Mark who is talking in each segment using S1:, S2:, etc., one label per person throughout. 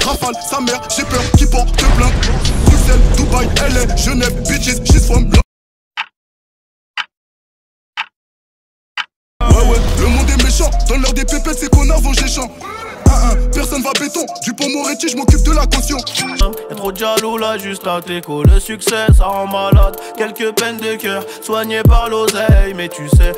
S1: rafale sa mère, j'ai peur qu'il porte plainte. Bruxelles, Dubaï, LA, Genève, bitches, she's from ouais, le monde est méchant, dans l'heure des pépettes, ces connards vont géchant. Personne va béton, du pont Moretti, je m'occupe de la caution.
S2: Y'a trop de jaloux là, juste à t'écho. Le succès, ça rend malade. Quelques peines de cœur, soignées par l'oseille, mais tu sais.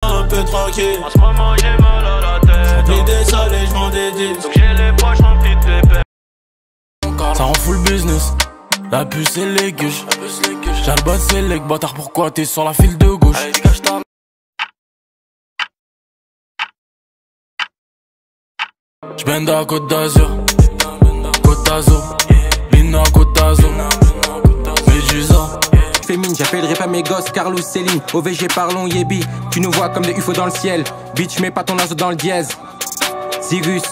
S2: Un peu tranquille, en ce moment j'ai mal à la tête. L'idée sale et j'vends des deals, donc j'ai les poches remplies de pépés. Ça rend full business, la puce et les gueuches. J'ai le bas c'est les bâtard, pourquoi t'es sur la file de gauche? J'bende à Côte d'Azur, Côte d'Azur, Lina Côte d'Azur, Médusa.
S3: Fémine, j'appellerai pas mes gosses Carlos, Céline. OVG parlons Yébi, tu nous vois comme des UFO dans le ciel. Bitch, mets pas ton oiseau dans le dièse. Cyrus.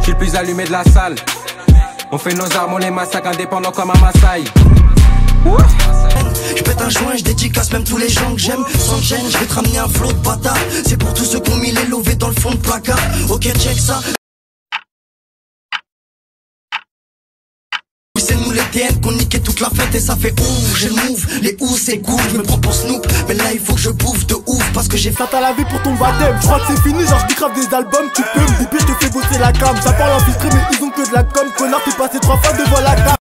S3: J'suis le plus allumé de la salle. On fait nos armes, on les massacre indépendants comme un Maasai.
S4: J'pète un joint, j'dédicace même tous les gens que j'aime. Sans gêne, j'vais te ramener un flot de bâtard. C'est pour tous ceux qui ont mis les lovés dans le fond de placard. Ok, check ça. C'est nous les TN qu'on niquait toute la fête et ça fait ouf. J'ai le move, les ouf c'est cool. Je me prends pour Snoop, mais là il faut que je bouffe de ouf parce que j'ai
S5: ça t'a lavé pour ton baptême. Je crois que c'est fini, genre je grave des albums. Tu peux me débile, je te fais bosser la cam. Ça parle infiltré mais ils ont que de la com. Connard, t'es passé 3 fois devant la cam.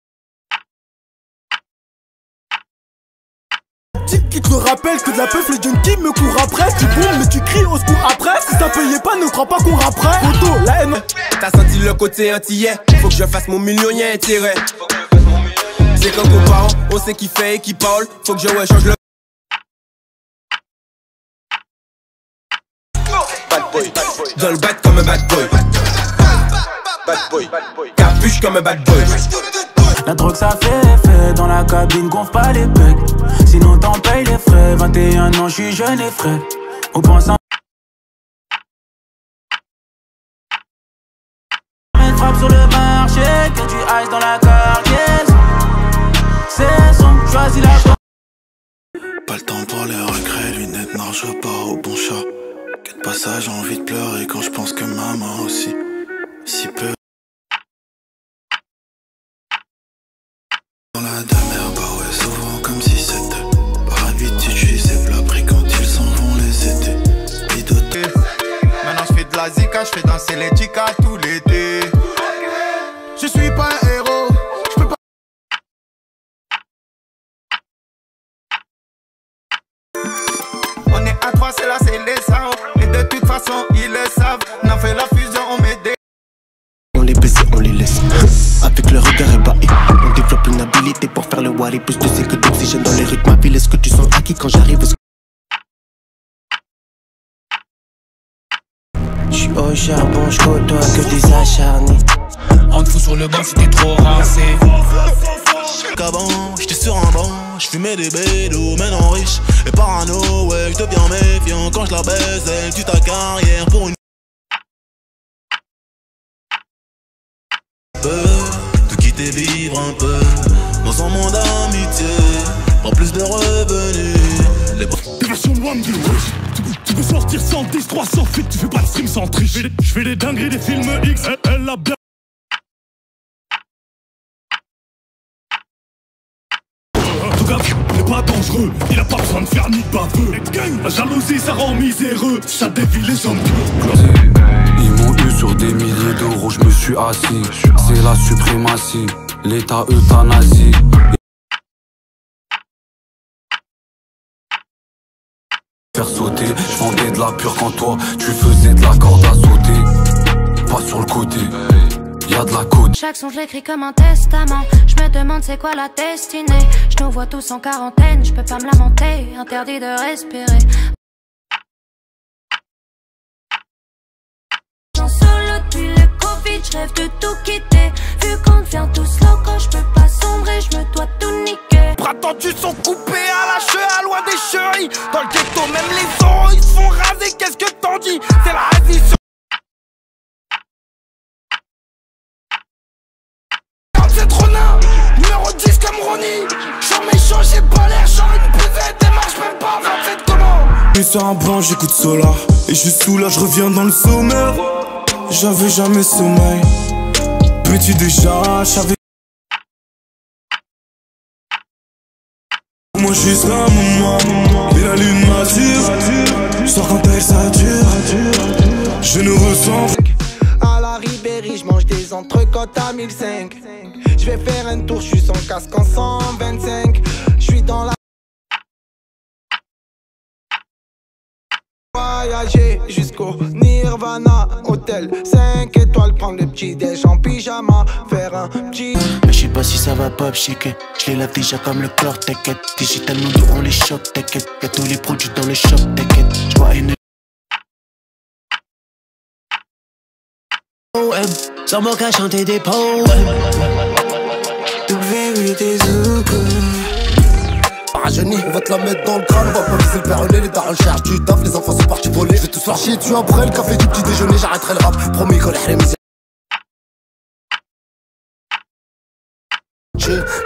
S5: Qui te rappelle que de la peuf, les junkies me courent après. Tu boumes mais tu cries au secours après. Si ça payait pas, ne crois pas qu'on rapperait. Photo, la haine.
S3: T'as senti le côté antillais. Faut que je fasse mon millionnaire tiré. C'est comme nos parents, on sait qui fait et qui parle. Faut que je change le. Bad boy, dans le bad comme un bad boy. Bad boy, capuche comme un bad boy.
S2: La drogue ça fait effet, dans la cabine gonfle pas les pecs. Sinon t'en payes les frais, 21 ans j'suis jeune et frais. On pense à une frappe sur le marché, que du ice dans la cargaison. C'est son, choisis la.
S6: Pas le temps pour les regrets, lunettes noires, je repars au bon chat. Que de passage, j'ai envie de pleurer quand je pense que maman aussi. Si peu. Dans la demeure, bah ouais, souvent comme si c'était. Par habitude, j'suis ces plats pris quand ils s'en vont les étés.
S7: Maintenant j'fais de la zika, j'fais danser les chicas tout l'été. Je suis pas un héros, j'peux pas. On est à 3, c'est là, c'est les sounds. Et de toute façon, ils le savent. On a fait la fusion, on met des.
S4: On les baisse, on les laisse. Avec le regard ébahi, on développe une habilité pour faire le wari. Plus de cycles d'oxygène dans les rues de ma ville. Est-ce que tu sens acquis quand j'arrive? J'suis au charbon, j'côtoie que des acharnés.
S2: On te fout sur le banc si t'es trop rincé.
S6: Qu'avant, j'étais sur un banc, j'fumais des bédos, maintenant riche et parano. Ouais, j'deviens méfiant quand j'la baise. Elle tue ta carrière pour une. Tout quitter, vivre un peu dans un monde d'amitié, en plus de revenus. Les
S5: Version one du wesh. Tu peux sortir sans 10, 300 feet, tu fais pas de stream sans triche. Je fais des dingueries des films X, elle a bien. En tout cas, il est pas dangereux, il a pas besoin de faire ni de baveux. La jalousie ça rend miséreux, ça dévie les hommes.
S8: Ils m'ont eu sur des milliers d'euros, je me suis assis. C'est la suprématie, l'état euthanasie. Faire sauter, je vendais de la pure quand toi tu faisais de la corde à sauter. Pas sur le côté, y'a de la côte.
S9: Chaque son je l'écris comme un testament. Je me demande c'est quoi la destinée. Je nous vois tous en quarantaine, je peux pas me lamenter. Interdit de respirer. Je rêve de tout quitter. Vu qu'on devient tous locaux, je peux pas sombrer, je me dois tout niquer.
S7: Bras tendus sont coupés à la cheveux, loin des chéris. Dans le ghetto, même les oraux, ils se font raser, qu'est-ce que t'en dis? C'est la Asie sur. C'est trop nain, numéro 10 comme Ronnie. J'suis méchant, j'ai pas l'air, j'en une buvette, démarche même
S10: sur un banc, j'écoute Solar. Et je suis sous là, je reviens dans le sommaire. J'avais jamais sommeil. Petit déjà, j'avais. Moi je suis là, maman. Et la lune m'attire. Sors quand elle s'attire. Je ne ressens.
S7: À la Ribéry, je mange des entrecôtes à 1005. Je vais faire un tour, je suis sans casque en 125. Je suis dans la. Voyager jusqu'au Nirvana, hôtel 5 étoiles, prendre le petit déj en pyjama, faire un petit.
S4: Mais je sais pas si ça va pop shaker. Je les lave déjà comme le corps, t'inquiète. Digitalement nous on les choque, t'inquiète. Y'a tous les produits dans le shop, t'inquiète. J'vois une.
S11: Sans mon cas chanter des poèmes.
S7: W8 des zouk.
S5: On va te la mettre dans le crâne, on va pas viser le perronnet, les darons cherchent du taf, les enfants sont partis voler. Je vais tous faire chier dessus après le café du petit déjeuner, j'arrêterai le rap, promis qu'on les misères.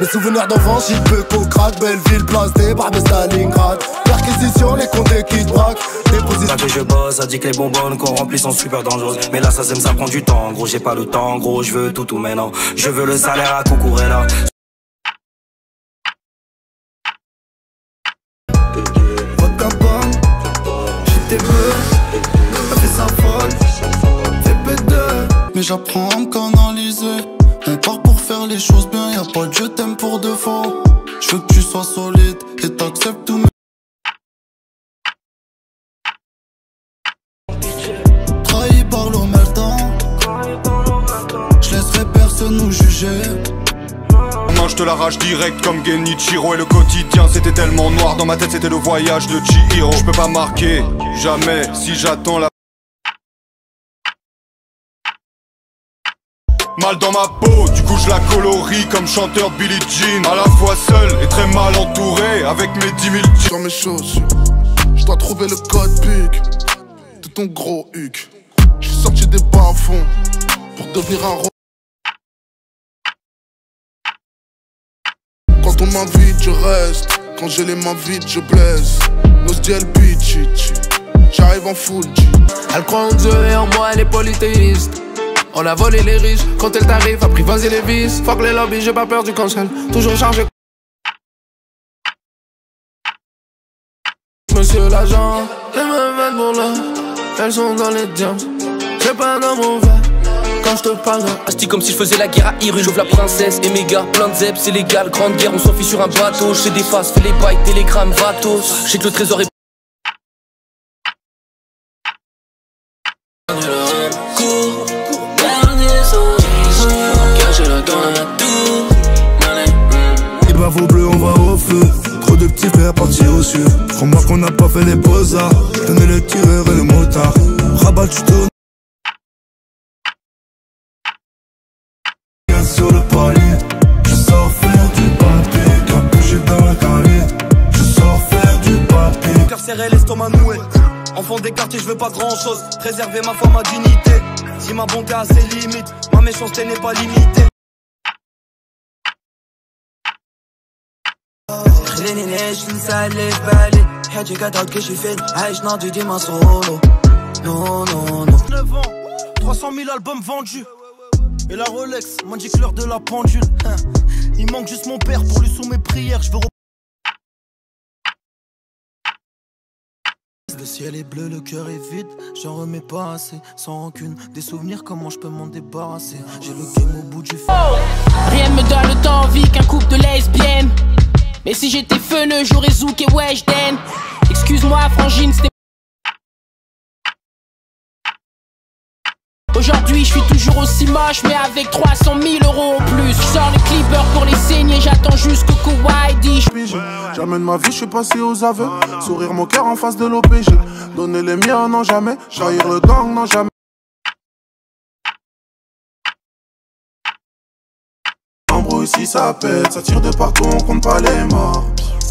S5: Mes souvenirs d'enfance, j'y peux qu'au crack, Belleville, place des barbes, Stalingrad. Perquisition, les comptes qui te braquent.
S12: Là que je bosse, ça dit que les bonbonnes qu'on remplit sont super dangereuses. Mais là ça sème, ça prend du temps, gros j'ai pas le temps, gros je veux tout maintenant. Je veux le salaire à Cucurella.
S6: Mais j'apprends à me canaliser. On part pour faire les choses bien, y'a pas de je t'aime pour de faux. Je veux que tu sois solide et t'acceptes tout mes. Trahi par l'omertan, je laisserai personne nous juger.
S1: Moi je te l'arrache direct comme Genichiro. Et le quotidien c'était tellement noir, dans ma tête c'était le voyage de Chihiro. Je peux pas marquer, jamais, si j'attends la. Mal dans ma peau, du coup je la colorie comme chanteur de Billie Jean. À la fois seul et très mal entouré, avec mes 10 000
S13: sur mes chaussures. Je dois trouver le code PUC de ton gros huc. Je suis sorti des bas-fonds pour devenir un ro. Quand on m'invite je reste, quand j'ai les mains vides je blesse. Nostal bitch, j'arrive en full G.
S14: Elle croit en Dieu et en moi elle est polythéiste. On a volé les riches, quand elle t'arrive, apprivoiser les vices. Fuck les lobbies, j'ai pas peur du cancel. Toujours chargé. Monsieur l'agent, les mêmes vêtements là, elles sont dans les diams. J'ai pas dans mon verre, quand je te parle de.
S15: Asti comme si je faisais la guerre à Iru. J'ouvre la princesse et mes gars, plein de zeb, c'est légal. Grande guerre, on s'enfuit sur un bateau. J'fais des faces, fais les bails, télégramme, vatos. J'sais que le trésor est.
S10: Bravo bleu, on va au feu. Trop de petits frères partis au sud. Crois-moi qu'on n'a pas fait les beaux-arts. Tenez le tireur et le motard. Rabat, tu tournes. Sur le palier, je sors faire du papier. Capuché dans la carrière, je sors faire du papier.
S16: Cœur serré, l'estomac noué. Enfant des quartiers, je veux pas grand chose. Préserver ma foi, ma dignité. Si ma bonté a ses limites, ma méchanceté n'est pas limitée.
S17: خليني نعيش ننسى اللي في بالي حياتي كتعود كي شي فيلم عايش ناضي ديما سولو نو نو نو
S16: 9 ans, 300 000 albums vendus. Et la Rolex m'indique l'heure de la pendule. Il manque juste mon père pour lui soumettre mes prières. Je veux. Le ciel est bleu, le cœur est vide. J'en remets pas assez, sans rancune. Des souvenirs, comment je peux m'en débarrasser? J'ai le game au bout du feu.
S18: Rien me donne autant envie qu'un couple de lesbiennes. Mais si j'étais feneux, j'aurais zouk et Weshden. Excuse-moi, frangine, c'était. Aujourd'hui, je suis toujours aussi moche, mais avec 300 000 € en plus. Sors le clipper pour les saigner, j'attends jusqu'au Kuwaiti.
S13: Jamais de ma vie, je suis passé aux aveux. Sourire mon cœur en face de l'OPG. Donner les miens, non jamais. Trahir le gang, non jamais. Embrouille si ça pète, ça tire de partout, on compte pas les morts.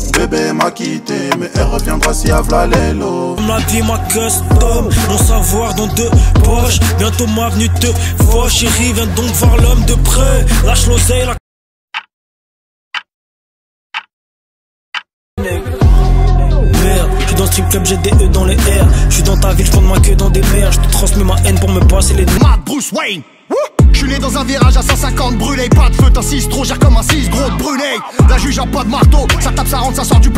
S13: Mon bébé m'a quitté, mais elle reviendra si à v'là les lots.
S2: On m'a dit ma custom, mon savoir dans deux poches. Bientôt ma venue te fauche, chérie, viens donc voir l'homme de près. Lâche l'oseille, la. Merde, je suis dans
S16: strip club, j'ai des E dans les airs. J'suis dans ta ville, j'prends ma queue dans des mers. J'te transmets ma haine pour me passer les deux.
S19: Mad Bruce Wayne. J'suis né dans un virage à 150 brûlé. Pas de feu, t'as 6 trop, gère comme un 6 gros de brûlé. La juge a pas de marteau, ça tape, ça rentre, ça sort du.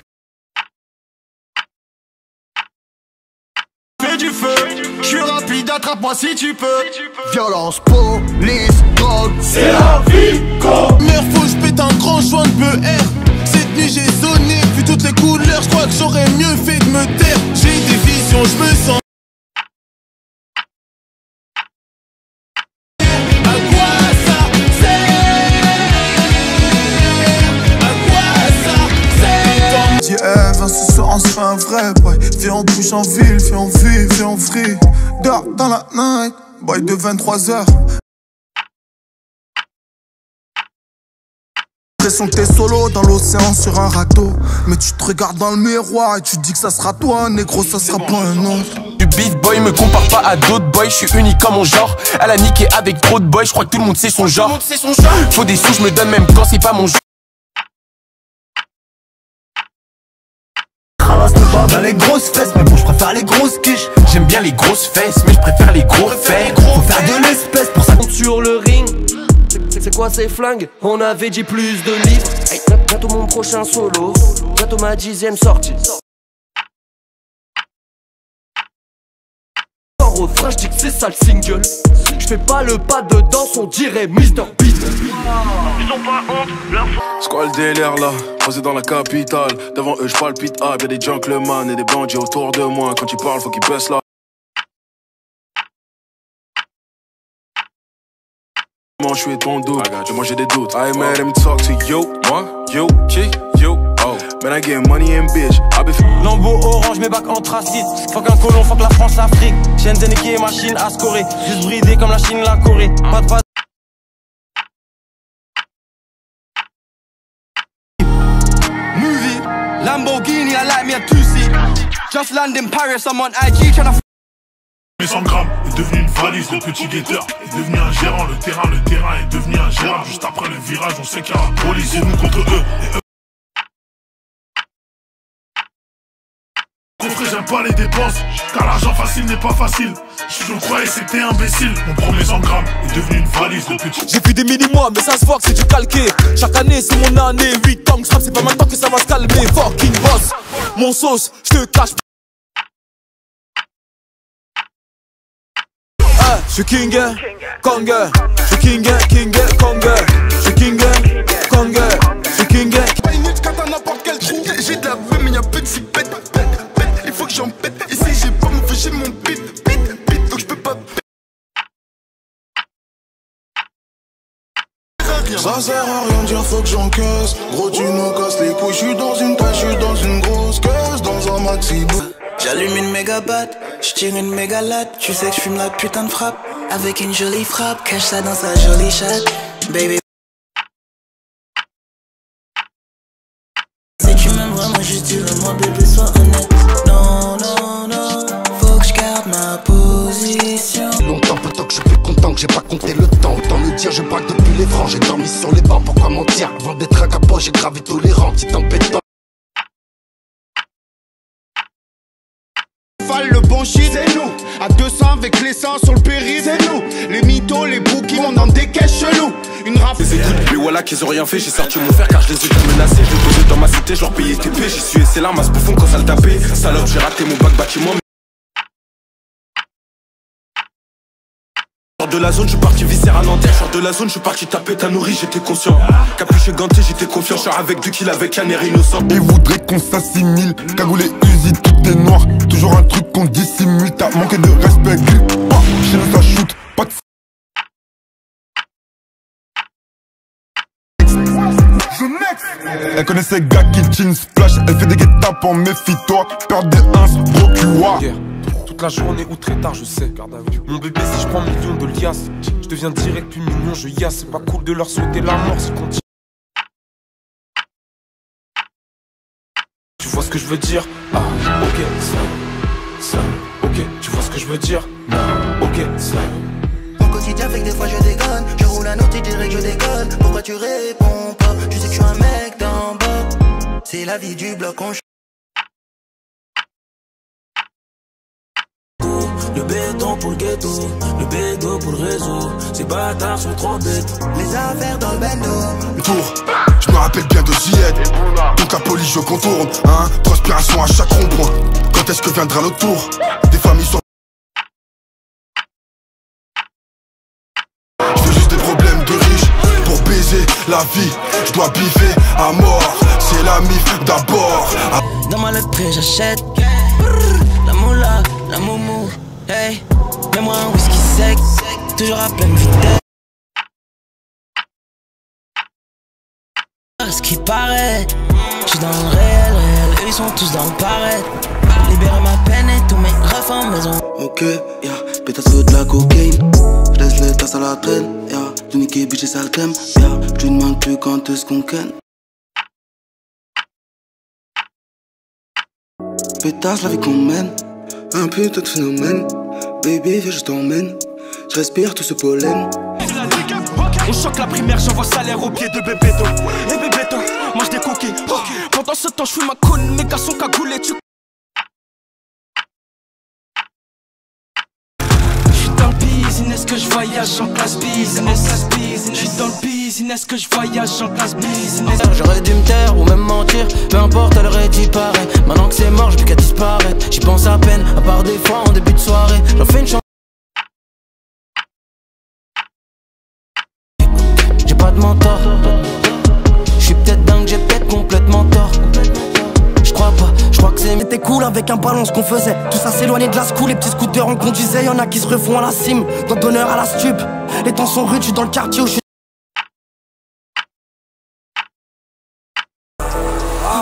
S19: Fais du feu, j'suis rapide, attrape-moi si tu peux. Violence, police, drogue, c'est la vie, quoi.
S20: Mère, faut que j'pète un grand joint de BR. Cette nuit j'ai sonné, vu toutes les couleurs, j'crois que j'aurais mieux fait de me taire. J'ai des visions, j'me sens.
S10: Viens ce soir on se fait un vrai boy. Viens on bouge en ville, viens en vie, viens en free. Dehors dans la night, boy de 23h. L'impression que t'es solo dans l'océan sur un râteau. Mais tu te regardes dans le miroir et tu dis que ça sera toi, négro, ça sera pas un autre.
S21: Du beef boy, me compare pas à d'autres boys, je suis unique comme mon genre. Elle a niqué avec trop de boys, je crois que tout le monde sait son genre. Faut des sous, je me donne même quand c'est pas mon genre.
S22: Dans les grosses fesses, mais bon je préfère les grosses quiches.
S21: J'aime bien les grosses fesses, mais je préfère les gros faits.
S22: Faut faire de l'espèce pour ça.
S15: Sur le ring, c'est quoi ces flingues? On avait dit plus de livres. Hey, bientôt mon prochain solo, bientôt ma 10ème sortie. En refrain, j'dis que c'est ça le single. J'fais pas le pas de danse, on dirait Mr. Beat. Ils ont pas honte, leur
S23: C'est quoi le délire là? Posé dans la capitale, devant eux j'palpite up, y'a des gentlemen et des bandits autour de moi. Quand ils parlent, faut qu'ils baissent là. Je suis ton doute, j'ai mangé des doutes. I made him talk to you, moi, you, qui, you, oh. Man I get money and bitch, I be
S2: Lambeau orange, mes bacs anthracite. Fuck un colon, fuck la France, Afrique. Shenzhen qui est machine à scorer. Juste bridé comme la Chine, la Corée. Pas de
S19: Movie, Lamborghini, I like me a two-seat. Just land in Paris, I'm on IG tryna.
S24: Mais 100 grammes est devenu une valise, le petit guetteur est devenu un gérant, le terrain est devenu un gérant. Juste après le virage, on sait qu'il y a la police et nous contre eux. Et eux. Frère, j'aime pas les dépenses, car l'argent facile n'est pas facile. Je croyais c'était imbécile. Mon premier 100 grammes est devenu une valise, le petit.
S2: J'ai plus des mini-mois, mais ça se voit que c'est du calqué. Chaque année, c'est mon année. 8 ans que je rappe, c'est pas maintenant que ça va se calmer. Fucking boss, mon sauce, je te cache. Je suis king, Kong, je suis king, Kong, je suis king, Kong, je suis king.
S19: Pas une nuit quand à n'importe quel trou. J'ai de la vue, mais y'a peu de si bête. Il faut que j'en pète. Ici, j'ai pas mon feu, j'ai mon pit, donc je peux pas.
S10: Ça sert à rien de dire faut que j'encaisse. Gros tu nous casses les couilles. J'suis dans une taille, j'suis dans une grosse caisse. Dans un maxi.
S17: J'allume une méga batte, j'tire une méga latte. Tu sais que j'fume la putain de frappe. Avec une jolie frappe, cache ça dans sa jolie chatte. Baby. Si tu m'aimes vraiment, juste dis-le-moi, bébé, sois honnête. Non, non, non, faut que j'garde ma position.
S25: Longtemps, pourtant que je suis plus content que j'ai pas compté le temps. Autant le dire, je braque depuis les francs. J'ai dormi sur les bancs, pourquoi mentir? Avant d'être un capot, j'ai gravé tous les rangs, petit embêtant.
S19: Le bon shit, c'est nous. À 200 avec l'essence sur le périph', c'est nous. Les mythos, les bouquins, on dans des caisses chelous. Une rap.
S21: Les écoutes, les voilà qu'ils ont rien fait. J'ai sorti mon fer car je les ai déjà menacés. Je les posais dans ma cité, je leur payais TP. J'y suis et c'est là, masse bouffon quand ça le tapait. Salope, j'ai raté mon bac bâtiment. Sors de la zone, je suis parti viscère à Nanterre. Sors de la zone, je suis parti taper ta nourrice, j'étais conscient. Capuché ganté, j'étais confiant. Je suis avec 2 kills avec un air innocent.
S10: Ils voudraient qu'on s'assimile. Cagoulé, Uzi, tout est noir. Toujours un truc qu'on dissimule. T'as manqué de respect. Chez nous ça shoot, pas de. Elle connaît ces gars qui chin splash. Elle fait des guet-apes en méfie-toi. Perd des 1, gros culoir.
S2: Toute la journée ou très tard, je sais. Mon bébé, si je prends millions de liasses, je deviens direct plus mignon, je yasse. C'est pas cool de leur souhaiter la mort si continue. Tu vois ce que je veux dire? Ah, ok, ça, ok, tu vois ce que je veux dire? Non, ok, ça.
S17: Mon quotidien fait que des fois je déconne. Je roule un autre, tu dirais que je déconne. Pourquoi tu réponds pas? Tu sais que je suis un mec d'en bas. C'est la vie du bloc, on
S2: Le béton pour le ghetto, le bédo pour le réseau. Ces bâtards sont trop bêtes.
S7: Les affaires dans le bendo.
S25: Le tour, je me rappelle bien de Zied. Donc la police je contourne, hein. Transpiration à chaque rond-point. Quand est-ce que viendra notre tour? Des familles sont... Je veux juste des problèmes de riches. Pour baiser la vie, je dois biffer à mort. C'est la mif d'abord.
S2: Dans ma lettre j'achète la moula, la moumou. Hey, mets-moi un whisky sec, toujours à pleine vitesse. Ce qui paraît, j'suis dans le réel, eux ils sont tous dans le paraître. Libérer ma peine et tous mes refs en maison.
S3: Ok, yeah, pétasse de la cocaïne. J'laisse les tasses à la traîne, yeah. Tout niqué, bitch et sale crème, yeah. J'lui demande plus quand est-ce qu'on ken. Pétasse la vie qu'on mène, un putain de phénomène. Baby, viens, je t'emmène. J'respire tout ce pollen.
S4: On choque la primaire, j'envoie salaire au pied de Bébéto. Et Bébéto, mange des cookies. Pendant ce temps, j'fuis ma conne, mes gars sont cagoulés. J'suis dans le business que je voyage en classe business. J'suis dans le business que je voyage en classe business.
S2: J'aurais dû me taire ou même mentir, peu importe, elle aurait dit pareil. Maintenant que c'est mort, j'ai plus qu'à disparaître. J'y pense à peine, à part des fois en début de soirée. J'en fais une chance. Pas de mentor, j'suis peut-être dingue, j'ai peut-être complètement tort. J'crois pas, j'crois que c'est.
S5: C'était cool avec un ballon ce qu'on faisait. Tout ça s'éloignait de la school, les petits scooters on conduisait. Y'en a qui se refont à la cime, dans d'honneur à la stup. Les temps sont rudes, j'suis dans le quartier où j'suis.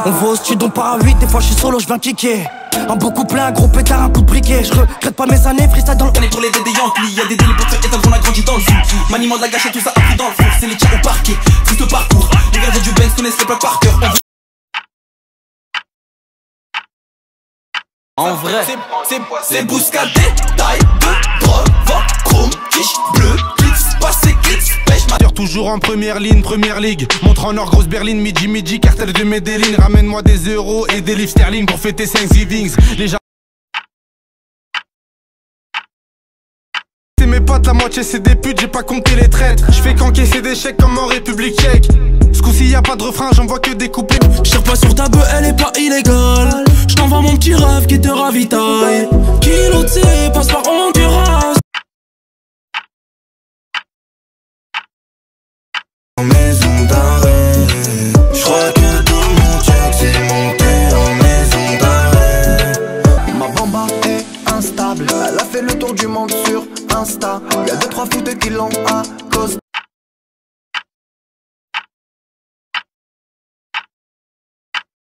S5: On va au studio, on part à 8, des fois j'suis solo, j'viens kicker. Un beau couplet, un gros pétard, un coup de briquet. Je regrette pas mes années, freestyle dans le...
S4: On est pour les dédés Yankee, y'a des délits pour te faire éteindre, on a grandi dans le foot. Maniement de la gâchette, tout ça appris dans le four. C'est les tirs au parquet, triste parcours. Les gardiens du Benz connaissent les plaques par cœur.
S2: En vrai,
S4: c'est bouscade, taille de drogue, vent, chrome, quiche, bleu, glitz, passé, glitz, pêche,
S21: toujours en première ligne, première ligue. Montre en or, grosse berline, midi, cartel de Medellin. Ramène-moi des euros et des livres sterling pour fêter Thanksgiving. Les gens. C'est mes potes, la moitié c'est des putes, j'ai pas compté les traîtres. J'fais qu'encaisser des chèques comme en République tchèque. Ce coup-ci y'a pas de refrain, j'en vois que des couplets.
S4: J'tire pas sur ta bœuf, elle est pas illégale. J't'envoie mon petit rêve qui te ravitaille. Kilo de C, passe par Honduras.
S3: En maison d'arrêt, j'crois que tout mon check s'est monté en maison d'arrêt.
S7: Ma bamba est instable, elle a fait le tour du monde sur Insta. Y'a 2-3 foutes qui l'ont à cause.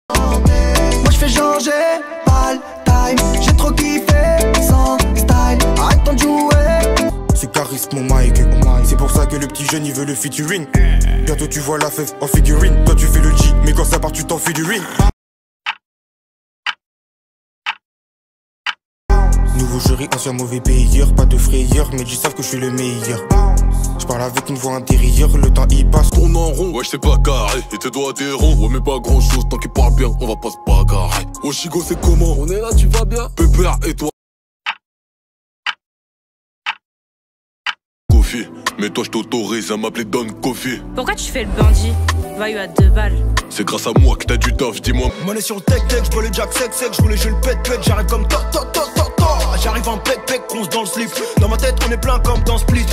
S7: Moi j'fais genre j'ai pas le time, j'ai trop kiffé sans style. Arrête ton jouet.
S25: C'est charisme mon mic. C'est pour ça que le petit jeune il veut le featuring. Bientôt tu vois la fève en figurine. Toi tu fais le G, mais quand ça part tu t'en fais du ring. Nouveau jury, ancien mauvais payeur. Pas de frayeur, mais ils savent que je suis le meilleur. J'parle avec une voix intérieure, le temps il passe.
S8: Tourne en rond, ouais c'est pas carré. Et tes doigts des ronds, ouais mais pas grand chose. Tant qu'il parle bien, on va pas se bagarrer. Oh Chigo c'est comment? On est là, tu vas bien? Pépère et toi? Mais toi je t'autorise à m'appeler Don Kofi.
S9: Pourquoi tu fais le bandit? Va eu à 2 balles.
S8: C'est grâce à moi que t'as du taf, dis-moi.
S4: Monnaie sur le tech, j'vois le jack sec, j'roule je le pète, j'arrive comme ta. J'arrive en pec, conce dans le slip. Dans ma tête on est plein comme dans Split.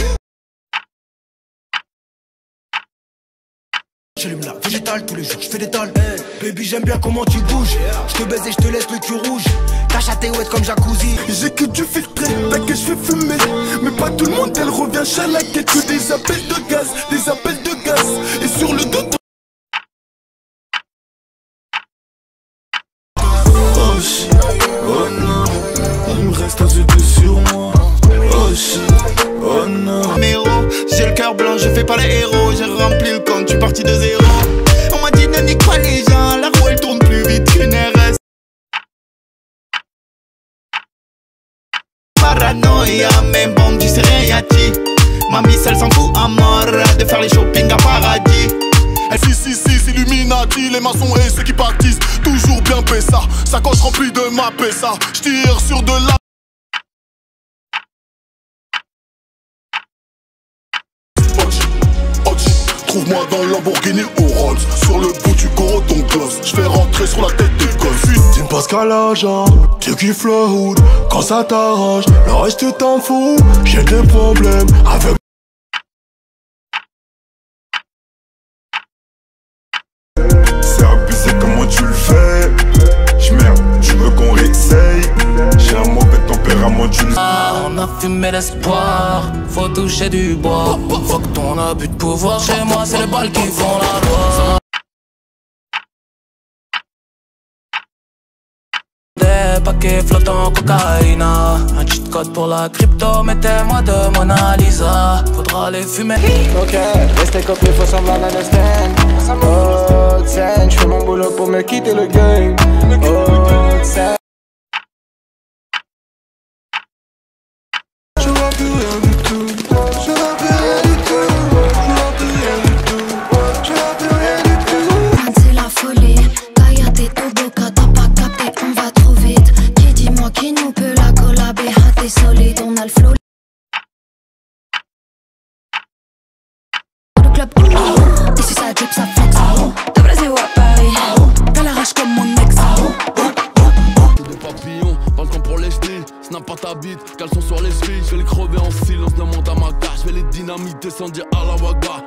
S4: J'allume la végétale tous les jours, j'fais des tales. Baby j'aime bien comment tu bouges. J'te baise et j'te laisse le cul rouge. Cache à tes ouettes comme jacuzzi.
S25: J'ai que du filtré, t'as que j'fais fumer. Mais pas tout le monde, elle revient chalaquette. Que des appels de gaz, des appels de gaz. Et sur le dos.
S10: Oh shit, oh non. Il me reste un yeux sur moi. Oh shit, oh non.
S11: Méro, j'ai le cœur blanc, je fais pas les héros. J'ai rempli le compte, je suis parti de zéro. On m'a dit ne nique pas les gens, la roue elle tourne plus vite qu'une RS. Paranoïa, même bon du Seriati. Mamie seule s'en fout à mort de faire les shopping à paradis.
S8: Si, Illuminati, les maçons et ceux qui partissent. Toujours bien Pessa, sacoche remplie de ma Pessa. J'tire sur de la
S13: Retrouve-moi dans le Lamborghini au Rolls. Sur le bout du goro ton gloss. J'fais rentrer sur la tête des gosses.
S10: Dis pas ce qu'à l'agent, tu kiffes le hood. Quand ça t'arrange, le reste tu t'en fous. J'ai des problèmes avec. C'est abusé comment tu le fais. J'merde, tu veux qu'on réessaye. J'ai un mauvais tempérament, tu le sais.
S2: On a fumé l'espoir, faut toucher du bois. Faut que ton abus de pouvoir, chez moi c'est les balles qui font la loi. Des paquets flottants cocaïne, un cheat code pour la crypto, mettez-moi de Mona Lisa. Faudra les fumer.
S7: Ok, restez copiés, faut semblant understand. Oh, scène, j'fais mon boulot pour me quitter le game. Oh, scène.
S10: Je vois plus rien du tout. Je vois plus rien du tout. Je vois plus rien du tout. Je vois plus rien du tout.
S1: C'est la folie. Kayate Toboka, t'as pas capté, on va trop vite. Qui dis-moi qui nous peut la collaber? T'es solide, on a le flow. Le club, ici ça drip, ça flex. De Brésil ou à Paris, t'as la rage comme mon ex.
S8: Des papillons, pas le temps pour les jeter. Snap pas ta bite, caleçon sur les chevilles. Je vais les crever en silence, demande à ma gare. Je vais les dynamiter sans dire à la waga.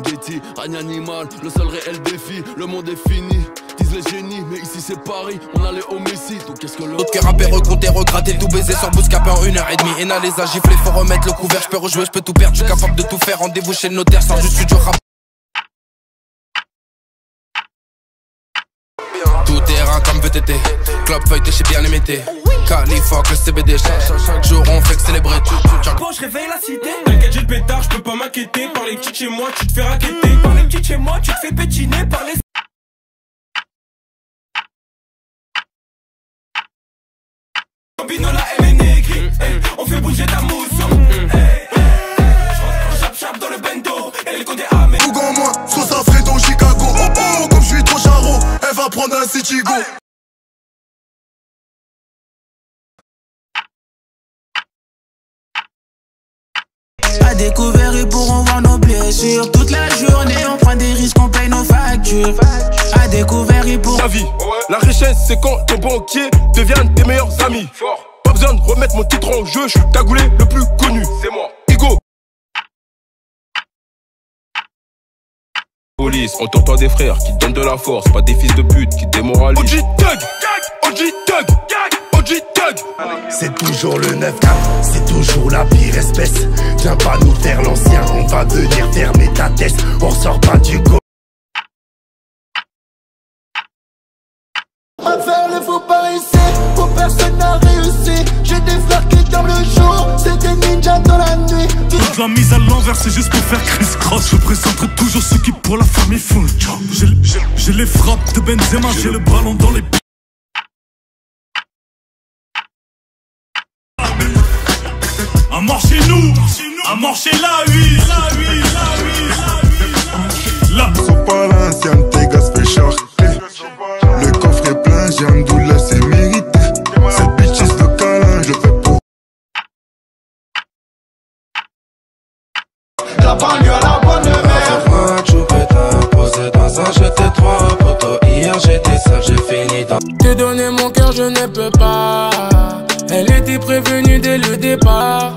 S8: Getty, règne animal, le seul réel défi. Le monde est fini, disent les génies. Mais ici c'est Paris, on allait au Messi. Donc qu'est-ce que le.
S15: D'autres que rapper, recompter, regratter, tout baiser sur Bouscap en 1h30. Ena les a giflés, faut remettre le couvert. J'peux rejouer, j'peux tout perdre. J'suis capable de tout faire. Rendez-vous chez le notaire, sors du studio rap. Tout terrain comme VTT, club feuilleté chez bien limité. Californie, le CBD, chaque jour on fait que célébrer.
S4: Bon, je réveille la cité. T'inquiète, j'ai le pétard, je peux pas m'inquiéter. Par les petits chez moi, tu te fais raqueter. Par les petits chez moi, tu te fais pétiner. Par les. Bambino, la M est négri. On fait bouger ta mousse. Chap dans le bendo. Et les condés amènent.
S10: Ougan moi, soit ça ferait dans Chicago. Oh oh, comme je suis trop charron, elle va prendre un Citigo.
S17: À découvert, ils pourront voir nos blessures. Toute la journée, on prend des risques, on paye nos factures. À découvert, ils pourront.
S21: La vie, la richesse, c'est quand tes banquiers deviennent tes meilleurs amis. Pas besoin de remettre mon titre en jeu, je suis cagoulé le plus connu. C'est moi, Igo. Police, on t'entend des frères qui donnent de la force, pas des fils de pute qui démoralisent. OG Thug, OG Thug, OG Thug.
S25: C'est toujours le 9-4, c'est toujours la pire espèce. Viens pas nous faire l'ancien, on va venir fermer ta tête. On ressort pas du go.
S10: À faire le faux pas ici, pour personne n'a réussi. J'ai des frères qui dorment le jour, c'est des ninjas dans la nuit.
S24: Toute la mise à l'envers, c'est juste pour faire criss-cross. Je présenterai toujours ceux qui pour la famille font le job. J'ai les frappes de Benzema, j'ai le ballon dans les pieds. À mort chez nous, à mort chez la oui, là.
S10: Sont pas l'ancienne, tes gars se fait charter. Le coffre est plein, j'ai un douleur, c'est mérité. Cette bitches de câlin, je fais pour.
S25: La banlieue à la bonne mère.
S2: Tu peux t'imposer dans un jeté 3 poteaux. Hier j'étais sale, j'ai fini dans. Te donner mon cœur, je ne peux pas. Elle était prévenue dès le départ.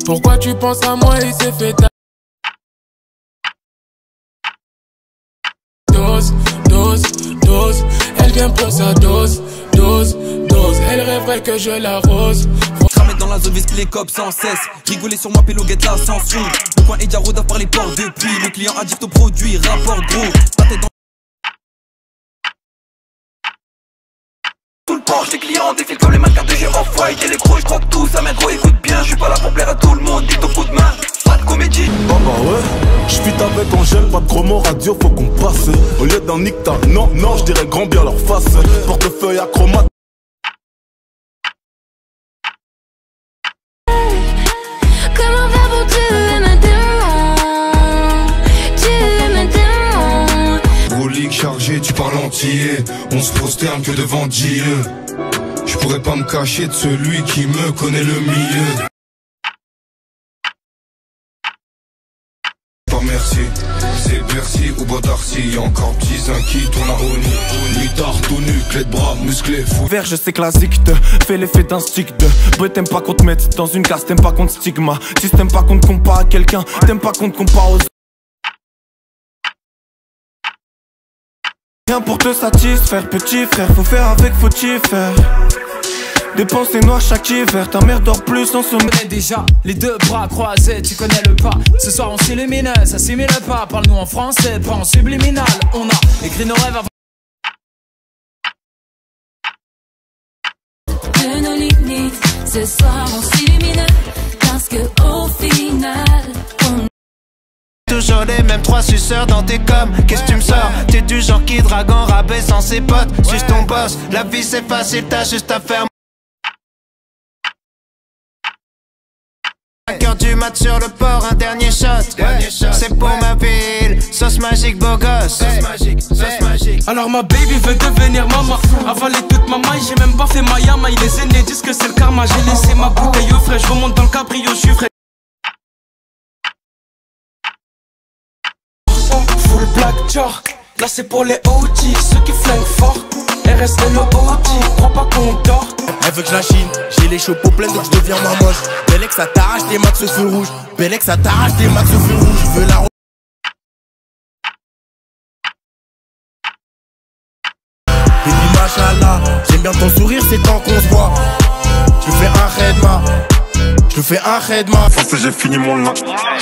S2: Pourquoi tu penses à moi, il s'est fait ta. Dose, elle vient pour sa dose, elle rêverait que je l'arrose.
S6: Cramé dans la zone, vise les cops sans cesse. Rigoler sur moi, pélo guette l'ascension. Le coin et Diaro doivent parler port depuis. Le client addict au produit, rapport gros. Ta tête dans. Tout le Porsche, les clients défilent comme les mannequins de jeu off-white. Et les gros, je croque tout, ça m'aide gros, écoute bien. Je suis pas là pour plaire à tout le monde, dis ton coup de main. Pas de comédie.
S10: Oh bah ouais, j'pite avec Angèle, pas de gros mots radio, faut qu'on passe. Au lieu d'un nick ta, non, je dirais grand bien leur face. Portefeuille acromate.
S1: Comment va pour tuer maintenant? Tuer maintenant.
S10: Brolique chargé, tu parles entier. On se prosterne que devant Dieu. Je pourrais pas me cacher de celui qui me connaît le mieux.
S12: parti, encore petit un qui tourne à Oni. Nuit tard, tout nu, clé de bras, musclé, fou.
S2: Vert, je sais que la zik te fait l'effet d'un stick de bruit. T'aimes pas qu'on te mette dans une case, t'aimes pas qu'on te stigma. Si t'aimes pas qu'on te compare à quelqu'un, t'aimes pas qu'on te compare aux. Rien pour te satisfaire, petit frère, faut faire avec, faut-y faire. Dépenser noir chaque hiver, ta mère dort plus en sommeil.
S14: Tu connais déjà les deux bras croisés, tu connais le pas. Ce soir on s'illumine, ça s'imile pas. Parle-nous en français, pas en subliminal. On a écrit nos rêves avant.
S1: De nos limites, ce soir on s'illumine. Parce que au final, on
S16: toujours les mêmes trois suceurs dans tes coms. Qu'est-ce que tu me sors? T'es du genre qui drague en rabais sans ses potes. Juste ton boss, la vie c'est facile, t'as juste à faire. 5h du mat sur le port, un dernier shot. C'est pour ma ville, sauce magique, beau gosse. Sauce magique.
S2: Alors ma baby veut devenir maman. Avaler toute ma maille, j'ai même pas fait ma yama. Les aînés disent que c'est le karma. J'ai laissé ma bouteille au frais, je remonte dans le cabrio, je suis frais. Full black jar, là c'est pour les OG, ceux qui flinguent fort. RSL OG, crois pas qu'on dort.
S18: Elle veut que je la chine, j'ai les chapeaux pleins donc je deviens mamoche. Bellec ça t'arrache des max au feu rouge. Bellec ça t'arrache des max au feu rouge. Je veux la baby machallah, j'aime bien ton sourire, c'est tant qu'on se voit. Je fais un redma, je fais un redma.
S24: Français j'ai fini mon lin,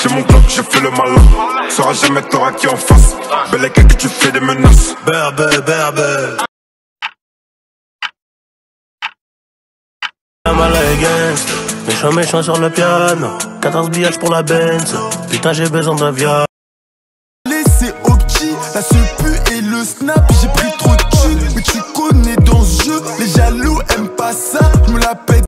S24: j'ai mon bloc, je fais le malin. Sauras jamais t'auras qui en face. Bellec que tu fais des menaces.
S18: Berbe, berbe.
S20: Méchant, méchant sur le piano. 14 billages pour la Benz. Putain, j'ai besoin d'un viande.
S5: Laissez au petit, la se pue et le snap. J'ai pris trop de thunes, mais tu connais dans ce jeu. Les jaloux aiment pas ça, je me la pète.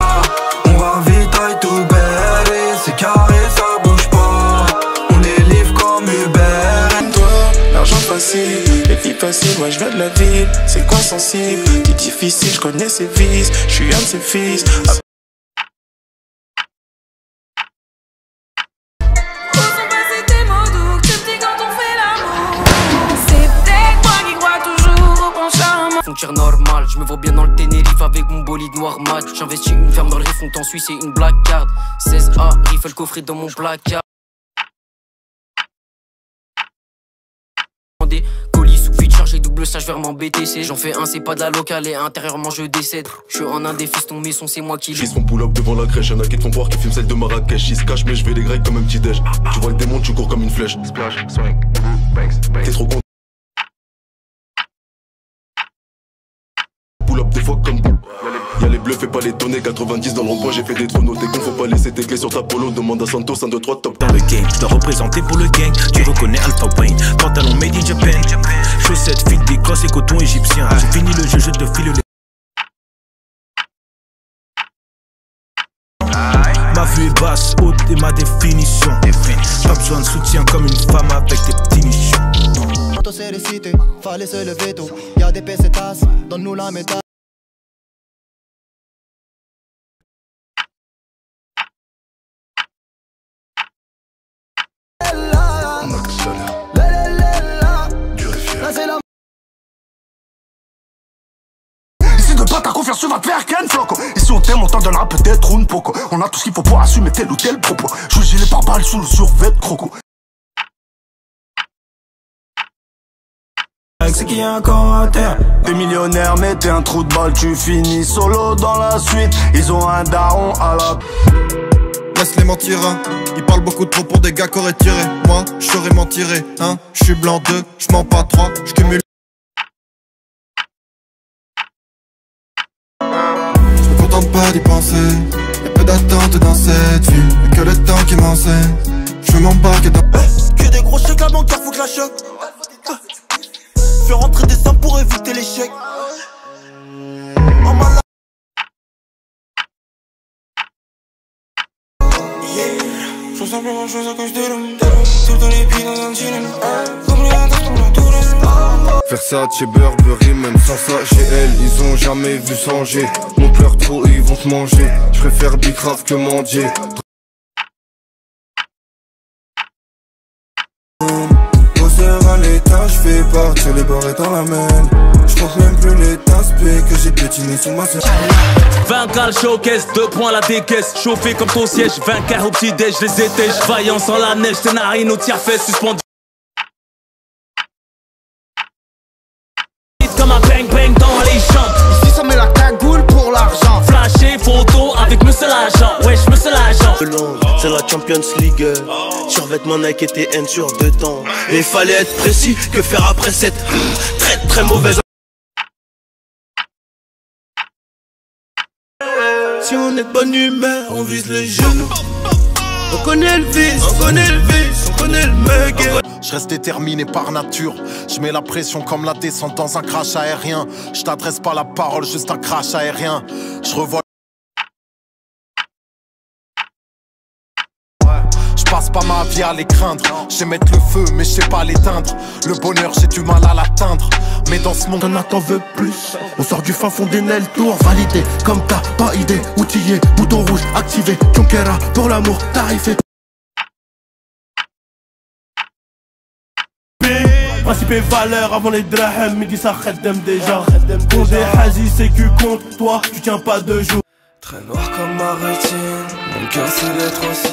S22: On va vite, aille tout belle. C'est carré, ça bouge pas. On est libre comme Uber.
S26: Toi, l'argent facile. Vie facile, moi je viens de la ville, c'est quoi sensible? Dit difficile, je connais ses vices, je suis un de ses fils.
S15: Frontière normale, je me vois bien dans le Ténérife avec mon bolide noir mat. J'investis une ferme dans le Riff, en Suisse et une black card. 16A, rifle coffret dans mon placard. Des colis sous vide chargé double sage vers mon BTC. J'en fais un, c'est pas de la locale et intérieurement je décède. Je suis en un des fistons, mais c'est moi qui.
S27: Ils font pull-up devant la crèche, y'en a qui te font voir qui filment celle de Marrakech. Ils se cachent, mais je vais les grecs comme un petit déj. Tu vois le démon, tu cours comme une flèche. Splash, swing, banks. T'es trop content. Pull-up des fois comme boum. Y'a les bleus, fais pas les tonner. 90 dans le rond-point, j'ai fait des tronos. T'es con, faut pas laisser tes clés sur ta polo. Demande à Santos, 1, 2, 3, top.
S28: Dans le game, je dois représenter pour le gang. Tu reconnais Alpha Wayne, pantalon made in Japan. Chaussettes, fil d'Écosse et coton égyptien. J'ai fini le jeu, je te file les. Ma vue est basse, haute et ma définition. Pas besoin de soutien comme une femme avec des petits nichons.
S7: Quand c'est récité, fallait se lever tôt. Y'a des pesetas, donne-nous la médaille.
S25: On accélère. Ici de pas ta confiance, tu vas te faire ken floco. Ici on t'aime, on t'en donnera peut-être une poco. On a tout ce qu'il faut pour assumer tel ou tel propos. Je gilet par balle sous le survêt de croco.
S22: C'est qui a encore à terre. T'es millionnaire mais t'es un trou de balle. Tu finis solo dans la suite. Ils ont un daron à la.
S29: Laisse-les mentir, hein. Ils parlent beaucoup trop pour des gars qu'auraient tiré. Moi, je saurais m'en tirer, hein. Je suis blanc 2, je mens pas 3, je cumule. Je me contente pas d'y penser. Y'a peu d'attente dans cette vie. Y'a que le temps qui m'enseigne. Je m'embarque dans.
S22: Que des gros chèques à banque, faut que je la choque. Fais rentrer des sommes pour éviter l'échec.
S26: Je sens plus grand chose à cause de l'homme. Tout dans les pieds dans un dilemme. Comme les hantas pour la tourelle.
S29: Versace, Burberry, même sans ça, GL, ils ont jamais vu changer. On pleure trop, ils vont te manger. Je préfère bicrave que mendier.
S10: fais partir les barres dans la main. J'compte même plus les aspects que j'ai pétiné sous ma scène.
S2: 20K le showcase, 2 points la décaisse. Chauffé comme ton siège, 20K au petit déj, les étais. Vaillant sans la neige, tes narines au tiers-fait suspendu. Comme un bang bang dans les champs.
S7: Ici ça met la cagoule pour l'argent.
S2: Flashé, photo avec monsieur l'agent. Wesh monsieur l'agent.
S20: C'est la Champions League. Survêtement Nike et TN sur 2 temps. Et fallait être précis, que faire après cette très mauvaise. Si on est de bonne humeur, on vise les genoux. On connaît le vice, on connaît le vice, on connaît le mug.
S3: Je reste déterminé par nature. Je mets la pression comme la descente dans un crash aérien. Je t'adresse pas la parole, juste un crash aérien. Je revois. Je passe pas ma vie à les craindre. Je sais mettre le feu, mais je sais pas l'éteindre. Le bonheur, j'ai du mal à l'atteindre. Mais dans ce monde,
S18: on t'en veut plus. On sort du fin fond des Nel Tour. Validé, comme t'as pas idée. Outillé, bouton rouge activé. Conquera, pour l'amour, tarifé.
S20: Principe et valeur avant les drahams, midi ça khaddam déjà. Pour des hazis, c'est que contre toi, tu tiens pas de jour.
S4: Très noir comme ma rétine, mon cœur c'est d'être aussi.